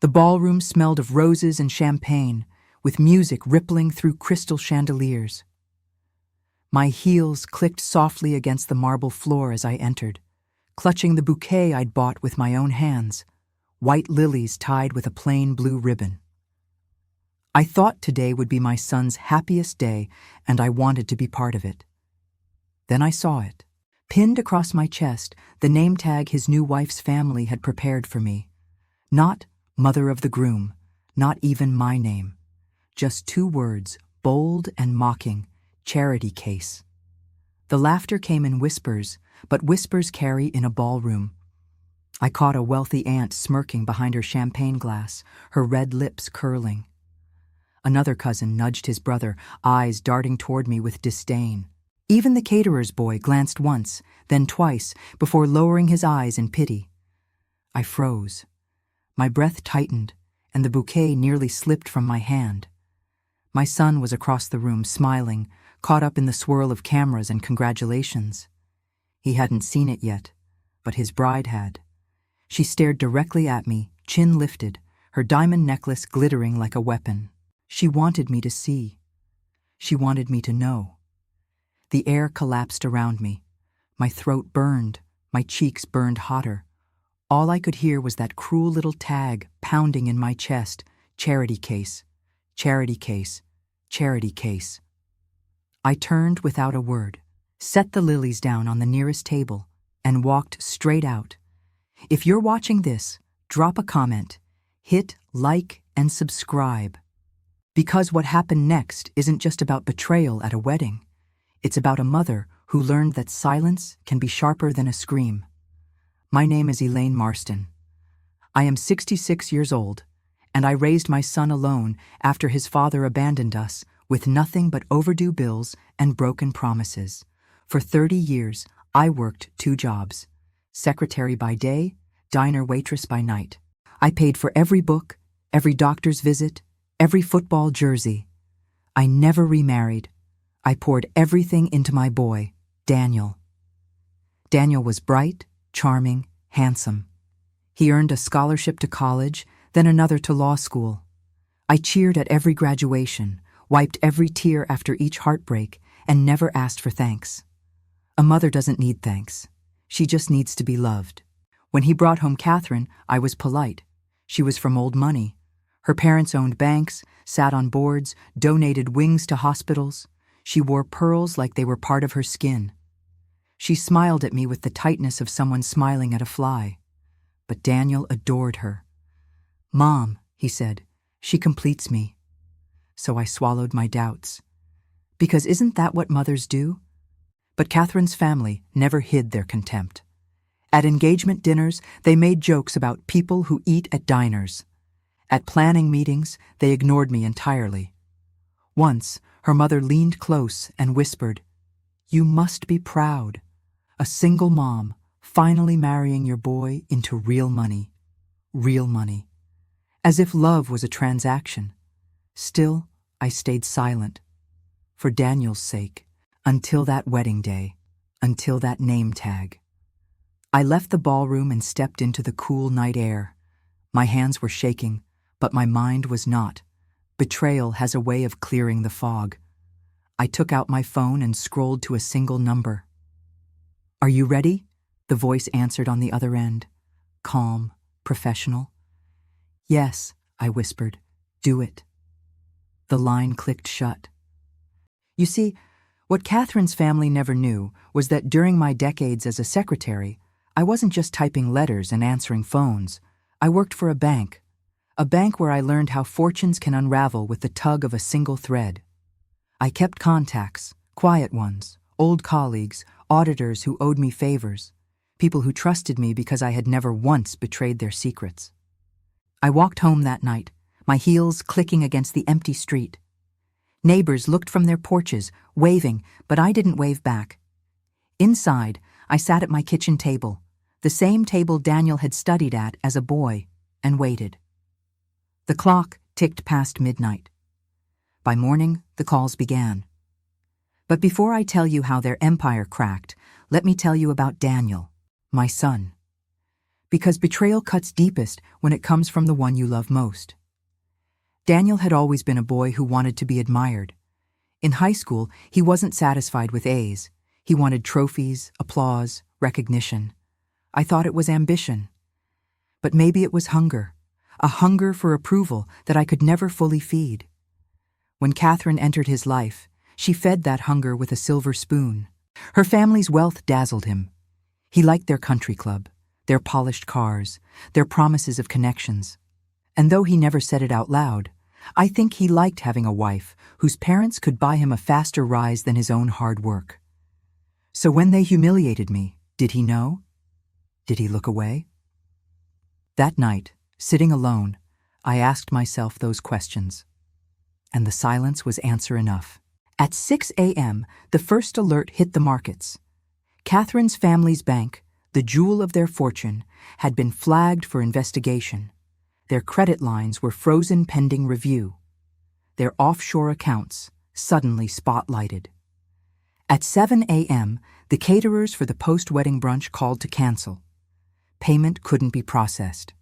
The ballroom smelled of roses and champagne, with music rippling through crystal chandeliers. My heels clicked softly against the marble floor as I entered, clutching the bouquet I'd bought with my own hands, white lilies tied with a plain blue ribbon. I thought today would be my son's happiest day, and I wanted to be part of it. Then I saw it. Pinned across my chest, the name tag his new wife's family had prepared for me. Not mother of the groom, not even my name. Just 2 words, bold and mocking, charity case. The laughter came in whispers, but whispers carry in a ballroom. I caught a wealthy aunt smirking behind her champagne glass, her red lips curling. Another cousin nudged his brother, eyes darting toward me with disdain. Even the caterer's boy glanced once, then twice, before lowering his eyes in pity. I froze. My breath tightened, and the bouquet nearly slipped from my hand. My son was across the room, smiling, caught up in the swirl of cameras and congratulations. He hadn't seen it yet, but his bride had. She stared directly at me, chin lifted, her diamond necklace glittering like a weapon. She wanted me to see. She wanted me to know. The air collapsed around me. My throat burned, my cheeks burned hotter. All I could hear was that cruel little tag pounding in my chest, charity case, charity case, charity case. I turned without a word, set the lilies down on the nearest table, and walked straight out. If you're watching this, drop a comment, hit like and subscribe. Because what happened next isn't just about betrayal at a wedding. It's about a mother who learned that silence can be sharper than a scream. My name is Elaine Marston. I am 66 years old, and I raised my son alone after his father abandoned us with nothing but overdue bills and broken promises. For 30 years, I worked 2 jobs, secretary by day, diner waitress by night. I paid for every book, every doctor's visit, every football jersey. I never remarried. I poured everything into my boy, Daniel. Daniel was bright, charming, handsome. He earned a scholarship to college, then another to law school. I cheered at every graduation, wiped every tear after each heartbreak, and never asked for thanks. A mother doesn't need thanks. She just needs to be loved. When he brought home Catherine, I was polite. She was from old money. Her parents owned banks, sat on boards, donated wings to hospitals. She wore pearls like they were part of her skin. She smiled at me with the tightness of someone smiling at a fly. But Daniel adored her. "Mom," he said, "she completes me." So I swallowed my doubts. Because isn't that what mothers do? But Catherine's family never hid their contempt. At engagement dinners, they made jokes about people who eat at diners. At planning meetings, they ignored me entirely. Once, her mother leaned close and whispered, "You must be proud. A single mom, finally marrying your boy into real money. Real money." As if love was a transaction. Still, I stayed silent. For Daniel's sake, until that wedding day, until that name tag. I left the ballroom and stepped into the cool night air. My hands were shaking, but my mind was not. Betrayal has a way of clearing the fog. I took out my phone and scrolled to a single number. "Are you ready?" the voice answered on the other end, calm, professional. "Yes," I whispered, "do it." The line clicked shut. You see, what Catherine's family never knew was that during my decades as a secretary, I wasn't just typing letters and answering phones. I worked for a bank where I learned how fortunes can unravel with the tug of a single thread. I kept contacts, quiet ones, old colleagues, auditors who owed me favors, people who trusted me because I had never once betrayed their secrets. I walked home that night, my heels clicking against the empty street. Neighbors looked from their porches, waving, but I didn't wave back. Inside, I sat at my kitchen table, the same table Daniel had studied at as a boy, and waited. The clock ticked past midnight. By morning, the calls began. But before I tell you how their empire cracked, let me tell you about Daniel, my son. Because betrayal cuts deepest when it comes from the one you love most. Daniel had always been a boy who wanted to be admired. In high school, he wasn't satisfied with A's. He wanted trophies, applause, recognition. I thought it was ambition. But maybe it was hunger, a hunger for approval that I could never fully feed. When Catherine entered his life, she fed that hunger with a silver spoon. Her family's wealth dazzled him. He liked their country club, their polished cars, their promises of connections. And though he never said it out loud, I think he liked having a wife whose parents could buy him a faster rise than his own hard work. So when they humiliated me, did he know? Did he look away? That night, sitting alone, I asked myself those questions. And the silence was answer enough. At 6 a.m., the first alert hit the markets. Catherine's family's bank, the jewel of their fortune, had been flagged for investigation. Their credit lines were frozen pending review. Their offshore accounts suddenly spotlighted. At 7 a.m., the caterers for the post-wedding brunch called to cancel. Payment couldn't be processed.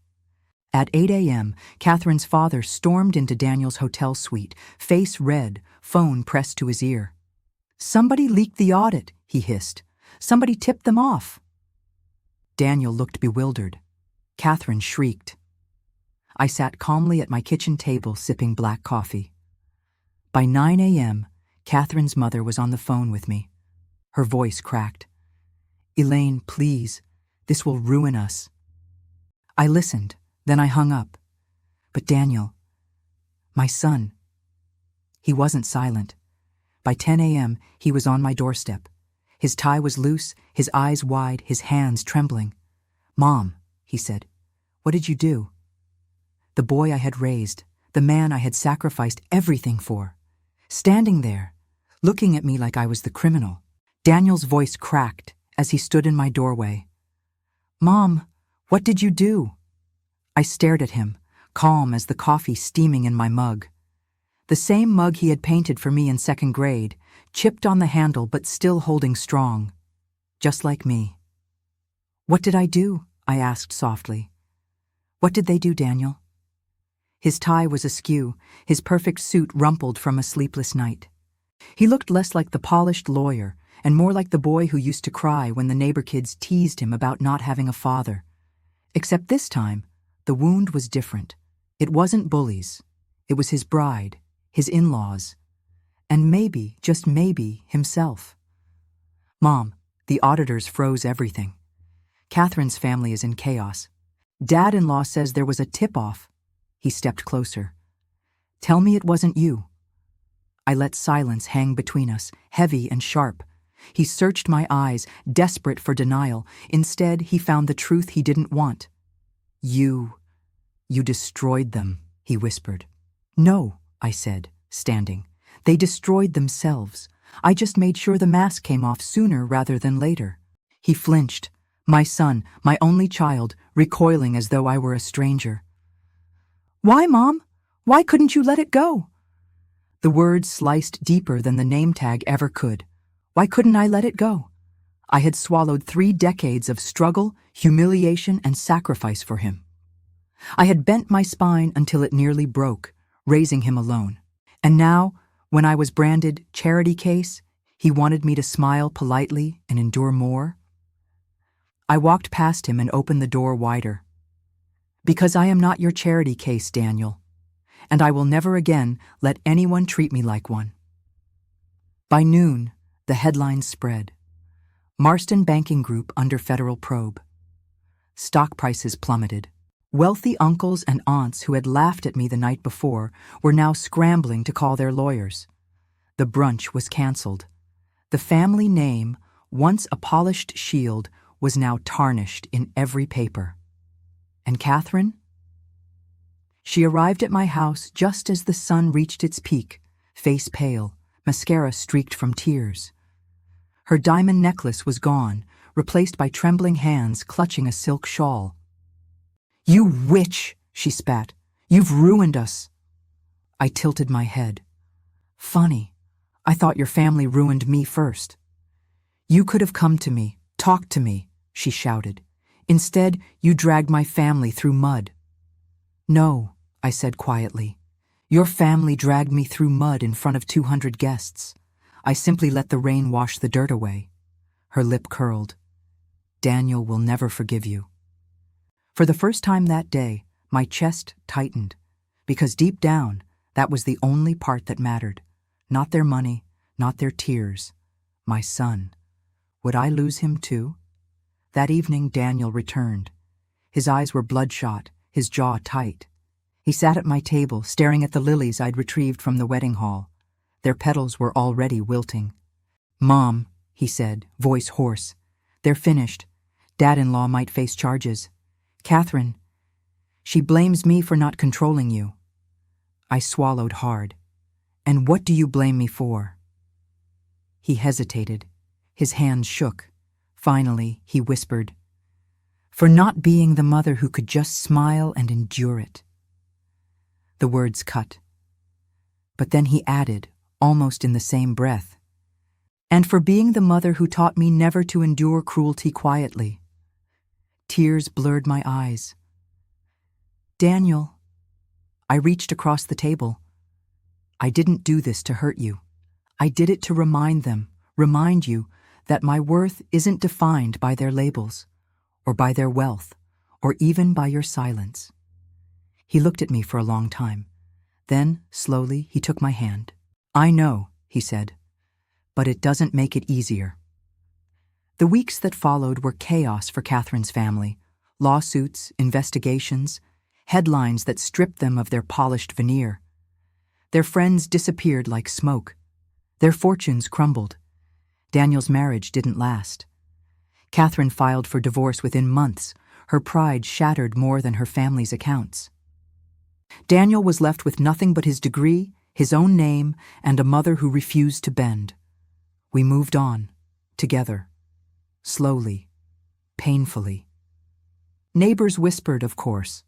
At 8 a.m., Catherine's father stormed into Daniel's hotel suite, face red, phone pressed to his ear. "Somebody leaked the audit," he hissed. "Somebody tipped them off." Daniel looked bewildered. Catherine shrieked. I sat calmly at my kitchen table sipping black coffee. By 9 a.m., Catherine's mother was on the phone with me. Her voice cracked. "Elaine, please, this will ruin us." I listened, then I hung up. But Daniel, my son, he wasn't silent. By 10 a.m., he was on my doorstep. His tie was loose, his eyes wide, his hands trembling. "Mom," he said, "what did you do?" The boy I had raised, the man I had sacrificed everything for, standing there, looking at me like I was the criminal. Daniel's voice cracked as he stood in my doorway. "Mom, what did you do?" I stared at him, calm as the coffee steaming in my mug. The same mug he had painted for me in second grade, chipped on the handle but still holding strong. Just like me. "What did I do?" I asked softly. "What did they do, Daniel?" His tie was askew, his perfect suit rumpled from a sleepless night. He looked less like the polished lawyer and more like the boy who used to cry when the neighbor kids teased him about not having a father. Except this time, the wound was different. It wasn't bullies. It was his bride, his in-laws, and maybe, just maybe, himself. "Mom, the auditors froze everything. Catherine's family is in chaos. Dad-in-law says there was a tip-off." He stepped closer. "Tell me it wasn't you." I let silence hang between us, heavy and sharp. He searched my eyes, desperate for denial. Instead, he found the truth he didn't want. You destroyed them," he whispered. "No," I said, standing. "They destroyed themselves. I just made sure the mask came off sooner rather than later." He flinched, my son, my only child, recoiling as though I were a stranger. "Why, Mom? Why couldn't you let it go?" The words sliced deeper than the name tag ever could. Why couldn't I let it go? I had swallowed 3 decades of struggle, humiliation, and sacrifice for him. I had bent my spine until it nearly broke, raising him alone. And now, when I was branded charity case, he wanted me to smile politely and endure more. I walked past him and opened the door wider. "Because I am not your charity case, Daniel, and I will never again let anyone treat me like one." By noon, the headlines spread. Marston Banking Group under federal probe. Stock prices plummeted. Wealthy uncles and aunts who had laughed at me the night before were now scrambling to call their lawyers. The brunch was canceled. The family name, once a polished shield, was now tarnished in every paper. And Catherine? She arrived at my house just as the sun reached its peak, face pale, mascara streaked from tears. Her diamond necklace was gone, replaced by trembling hands clutching a silk shawl. "You witch!" she spat. "You've ruined us." I tilted my head. "Funny. I thought your family ruined me first." "You could have come to me, talked to me," she shouted. Instead, you dragged my family through mud." "No," I said quietly. "Your family dragged me through mud in front of 200 guests. I simply let the rain wash the dirt away." Her lip curled. "Daniel will never forgive you." For the first time that day, my chest tightened, because deep down, that was the only part that mattered. Not their money, not their tears. My son. Would I lose him too? That evening, Daniel returned. His eyes were bloodshot, his jaw tight. He sat at my table, staring at the lilies I'd retrieved from the wedding hall. Their petals were already wilting. "Mom," he said, voice hoarse, "they're finished. Dad-in-law might face charges. Catherine, she blames me for not controlling you." I swallowed hard. "And what do you blame me for?" He hesitated. His hands shook. Finally, he whispered, "For not being the mother who could just smile and endure it." The words cut. But then he added, almost in the same breath, "And for being the mother who taught me never to endure cruelty quietly." Tears blurred my eyes. "Daniel," I reached across the table, "I didn't do this to hurt you. I did it to remind you that my worth isn't defined by their labels, or by their wealth, or even by your silence." He looked at me for a long time. Then, slowly, he took my hand. "I know," he said, "but it doesn't make it easier." The weeks that followed were chaos for Catherine's family. Lawsuits, investigations, headlines that stripped them of their polished veneer. Their friends disappeared like smoke. Their fortunes crumbled. Daniel's marriage didn't last. Catherine filed for divorce within months, her pride shattered more than her family's accounts. Daniel was left with nothing but his degree, his own name, and a mother who refused to bend. We moved on, together, slowly, painfully. Neighbors whispered, of course.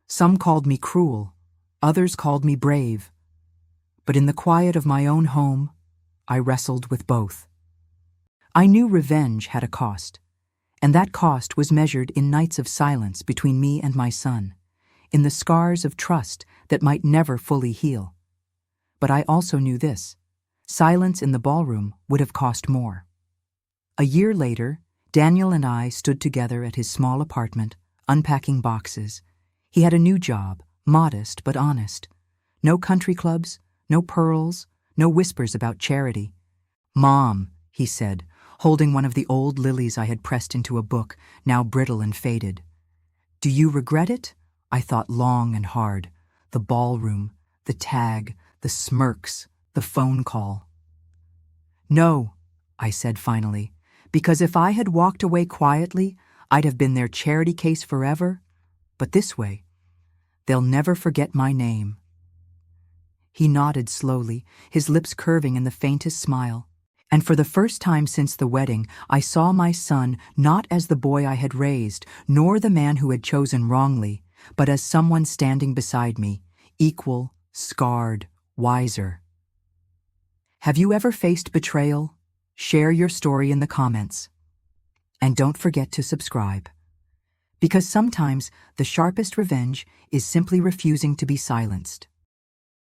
Some called me cruel, others called me brave. But in the quiet of my own home, I wrestled with both. I knew revenge had a cost, and that cost was measured in nights of silence between me and my son, in the scars of trust that might never fully heal. But I also knew this: silence in the ballroom would have cost more. A year later, Daniel and I stood together at his small apartment, unpacking boxes. He had a new job, modest but honest. No country clubs, no pearls, no whispers about charity. "Mom," he said, holding one of the old lilies I had pressed into a book, now brittle and faded. "Do you regret it?" I thought long and hard. The ballroom, the tag, the smirks, the phone call. "No," I said finally, "because if I had walked away quietly, I'd have been their charity case forever. But this way, they'll never forget my name." He nodded slowly, his lips curving in the faintest smile. And for the first time since the wedding, I saw my son not as the boy I had raised, nor the man who had chosen wrongly, but as someone standing beside me, equal, scarred, wiser. Have you ever faced betrayal? Share your story in the comments. And don't forget to subscribe. Because sometimes the sharpest revenge is simply refusing to be silenced.